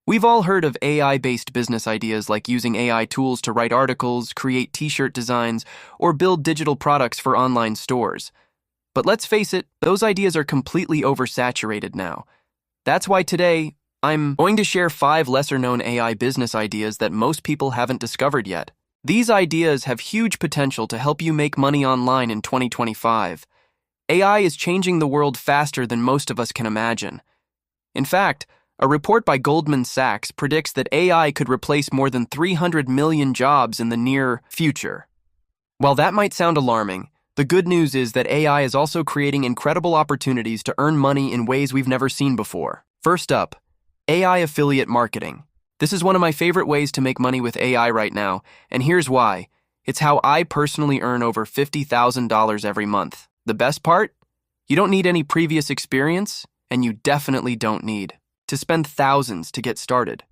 We've all heard of AI-based business ideas like using AI tools to write articles, create t-shirt designs, or build digital products for online stores. But let's face it, those ideas are completely oversaturated now. That's why today, I'm going to share 5 lesser-known AI business ideas that most people haven't discovered yet. These ideas have huge potential to help you make money online in 2025. AI is changing the world faster than most of us can imagine. In fact, a report by Goldman Sachs predicts that AI could replace more than 300 million jobs in the near future. While that might sound alarming, the good news is that AI is also creating incredible opportunities to earn money in ways we've never seen before. First up, AI affiliate marketing. This is one of my favorite ways to make money with AI right now, and here's why. It's how I personally earn over $50,000 every month. The best part? You don't need any previous experience, and you definitely don't need to spend thousands to get started.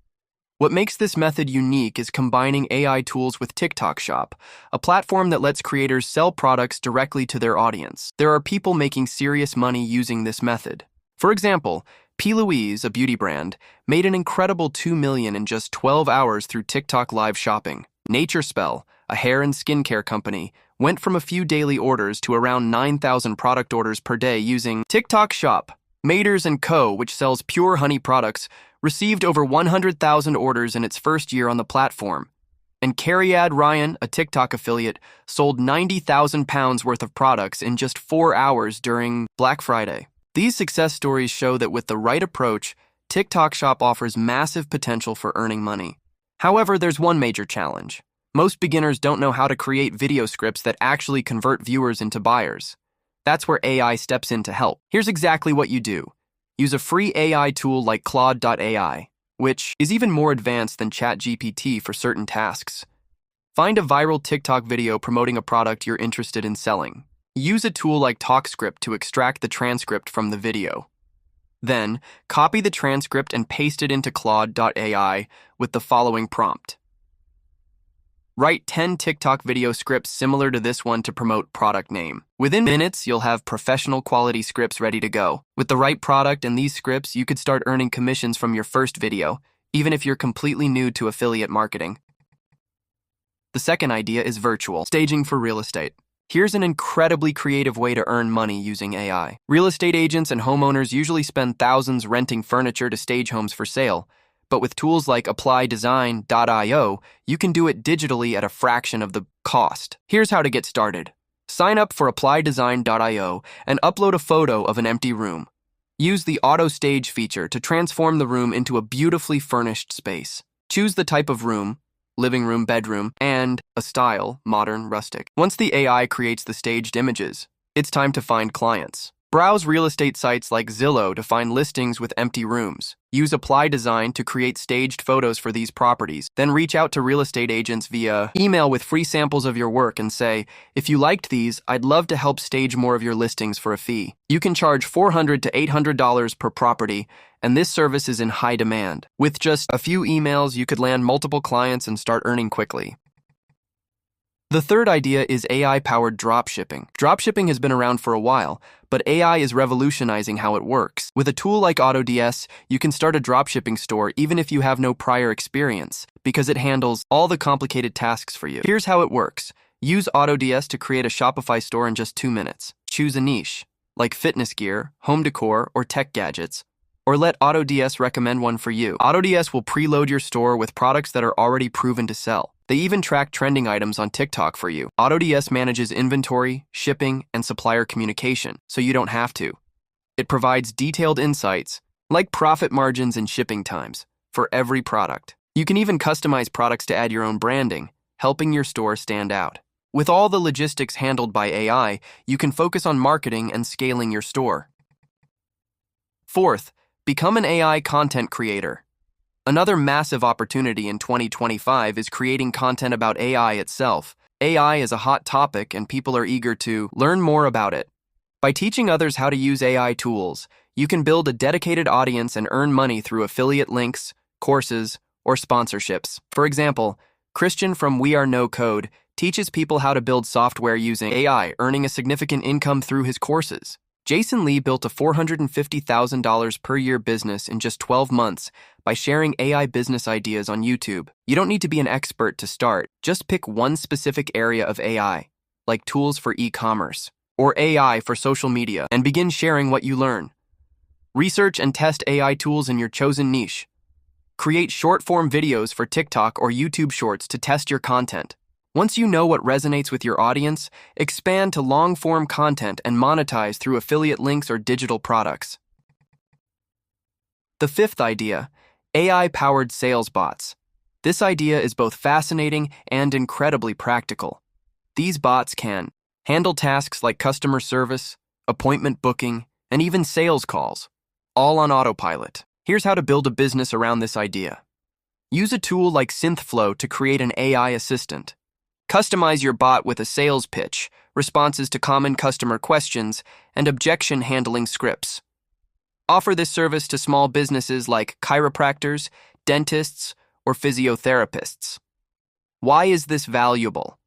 What makes this method unique is combining AI tools with TikTok Shop, a platform that lets creators sell products directly to their audience. There are people making serious money using this method. For example, P. Louise, a beauty brand, made an incredible $2 million in just 12 hours through TikTok live shopping. Nature Spell, a hair and skincare company, went from a few daily orders to around 9,000 product orders per day using TikTok Shop. Maders & Co., which sells pure honey products, received over 100,000 orders in its first year on the platform. And Cariad Ryan, a TikTok affiliate, sold 90,000 pounds worth of products in just 4 hours during Black Friday. These success stories show that with the right approach, TikTok Shop offers massive potential for earning money. However, there's one major challenge. Most beginners don't know how to create video scripts that actually convert viewers into buyers. That's where AI steps in to help. Here's exactly what you do. Use a free AI tool like claude.ai, which is even more advanced than ChatGPT for certain tasks. Find a viral TikTok video promoting a product you're interested in selling. Use a tool like TalkScript to extract the transcript from the video. Then, copy the transcript and paste it into claude.ai with the following prompt. Write 10 TikTok video scripts similar to this one to promote product name. Within minutes, you'll have professional quality scripts ready to go. With the right product and these scripts, you could start earning commissions from your first video, even if you're completely new to affiliate marketing. The second idea is virtual staging for real estate. Here's an incredibly creative way to earn money using AI. Real estate agents and homeowners usually spend thousands renting furniture to stage homes for sale. But with tools like design.io, you can do it digitally at a fraction of the cost. Here's how to get started. Sign up for design.io and upload a photo of an empty room. Use the auto stage feature to transform the room into a beautifully furnished space. Choose the type of room, living room, bedroom, and a style, modern, rustic. Once the AI creates the staged images, it's time to find clients. Browse real estate sites like Zillow to find listings with empty rooms. Use Apply Design to create staged photos for these properties. Then reach out to real estate agents via email with free samples of your work and say, if you liked these, I'd love to help stage more of your listings for a fee. You can charge $400 to $800 per property, and this service is in high demand. With just a few emails, you could land multiple clients and start earning quickly. The third idea is AI-powered dropshipping. Dropshipping has been around for a while, but AI is revolutionizing how it works. With a tool like AutoDS, you can start a dropshipping store even if you have no prior experience, because it handles all the complicated tasks for you. Here's how it works. Use AutoDS to create a Shopify store in just 2 minutes. Choose a niche, like fitness gear, home decor, or tech gadgets, or let AutoDS recommend one for you. AutoDS will preload your store with products that are already proven to sell. They even track trending items on TikTok for you. AutoDS manages inventory, shipping, and supplier communication, so you don't have to. It provides detailed insights, like profit margins and shipping times, for every product. You can even customize products to add your own branding, helping your store stand out. With all the logistics handled by AI, you can focus on marketing and scaling your store. Fourth, become an AI content creator. Another massive opportunity in 2025 is creating content about AI itself. AI is a hot topic and people are eager to learn more about it. By teaching others how to use AI tools, you can build a dedicated audience and earn money through affiliate links, courses, or sponsorships. For example, Christian from We Are No Code teaches people how to build software using AI, earning a significant income through his courses. Jason Lee built a $450,000 per year business in just 12 months by sharing AI business ideas on YouTube. You don't need to be an expert to start. Just pick one specific area of AI, like tools for e-commerce or AI for social media, and begin sharing what you learn. Research and test AI tools in your chosen niche. Create short-form videos for TikTok or YouTube Shorts to test your content. Once you know what resonates with your audience, expand to long-form content and monetize through affiliate links or digital products. The fifth idea, AI-powered sales bots. This idea is both fascinating and incredibly practical. These bots can handle tasks like customer service, appointment booking, and even sales calls, all on autopilot. Here's how to build a business around this idea. Use a tool like SynthFlow to create an AI assistant. Customize your bot with a sales pitch, responses to common customer questions, and objection handling scripts. Offer this service to small businesses like chiropractors, dentists, or physiotherapists. Why is this valuable?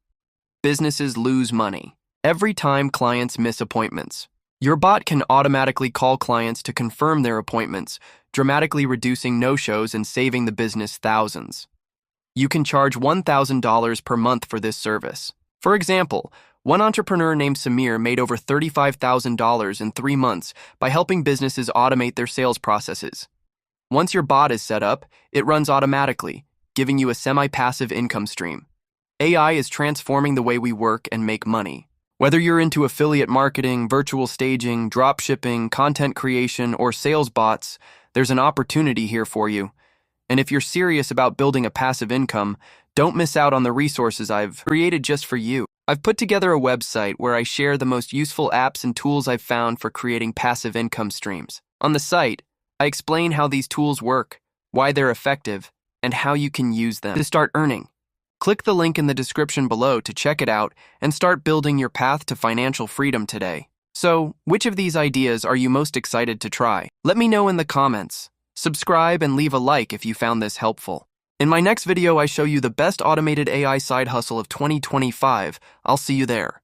Businesses lose money every time clients miss appointments. Your bot can automatically call clients to confirm their appointments, dramatically reducing no-shows and saving the business thousands. You can charge $1,000 per month for this service. For example, one entrepreneur named Samir made over $35,000 in 3 months by helping businesses automate their sales processes. Once your bot is set up, it runs automatically, giving you a semi-passive income stream. AI is transforming the way we work and make money. Whether you're into affiliate marketing, virtual staging, dropshipping, content creation, or sales bots, there's an opportunity here for you. And if you're serious about building a passive income, don't miss out on the resources I've created just for you. I've put together a website where I share the most useful apps and tools I've found for creating passive income streams. On the site, I explain how these tools work, why they're effective, and how you can use them to start earning. Click the link in the description below to check it out and start building your path to financial freedom today. So, which of these ideas are you most excited to try? Let me know in the comments. Subscribe and leave a like if you found this helpful. In my next video, I show you the best automated AI side hustle of 2025. I'll see you there.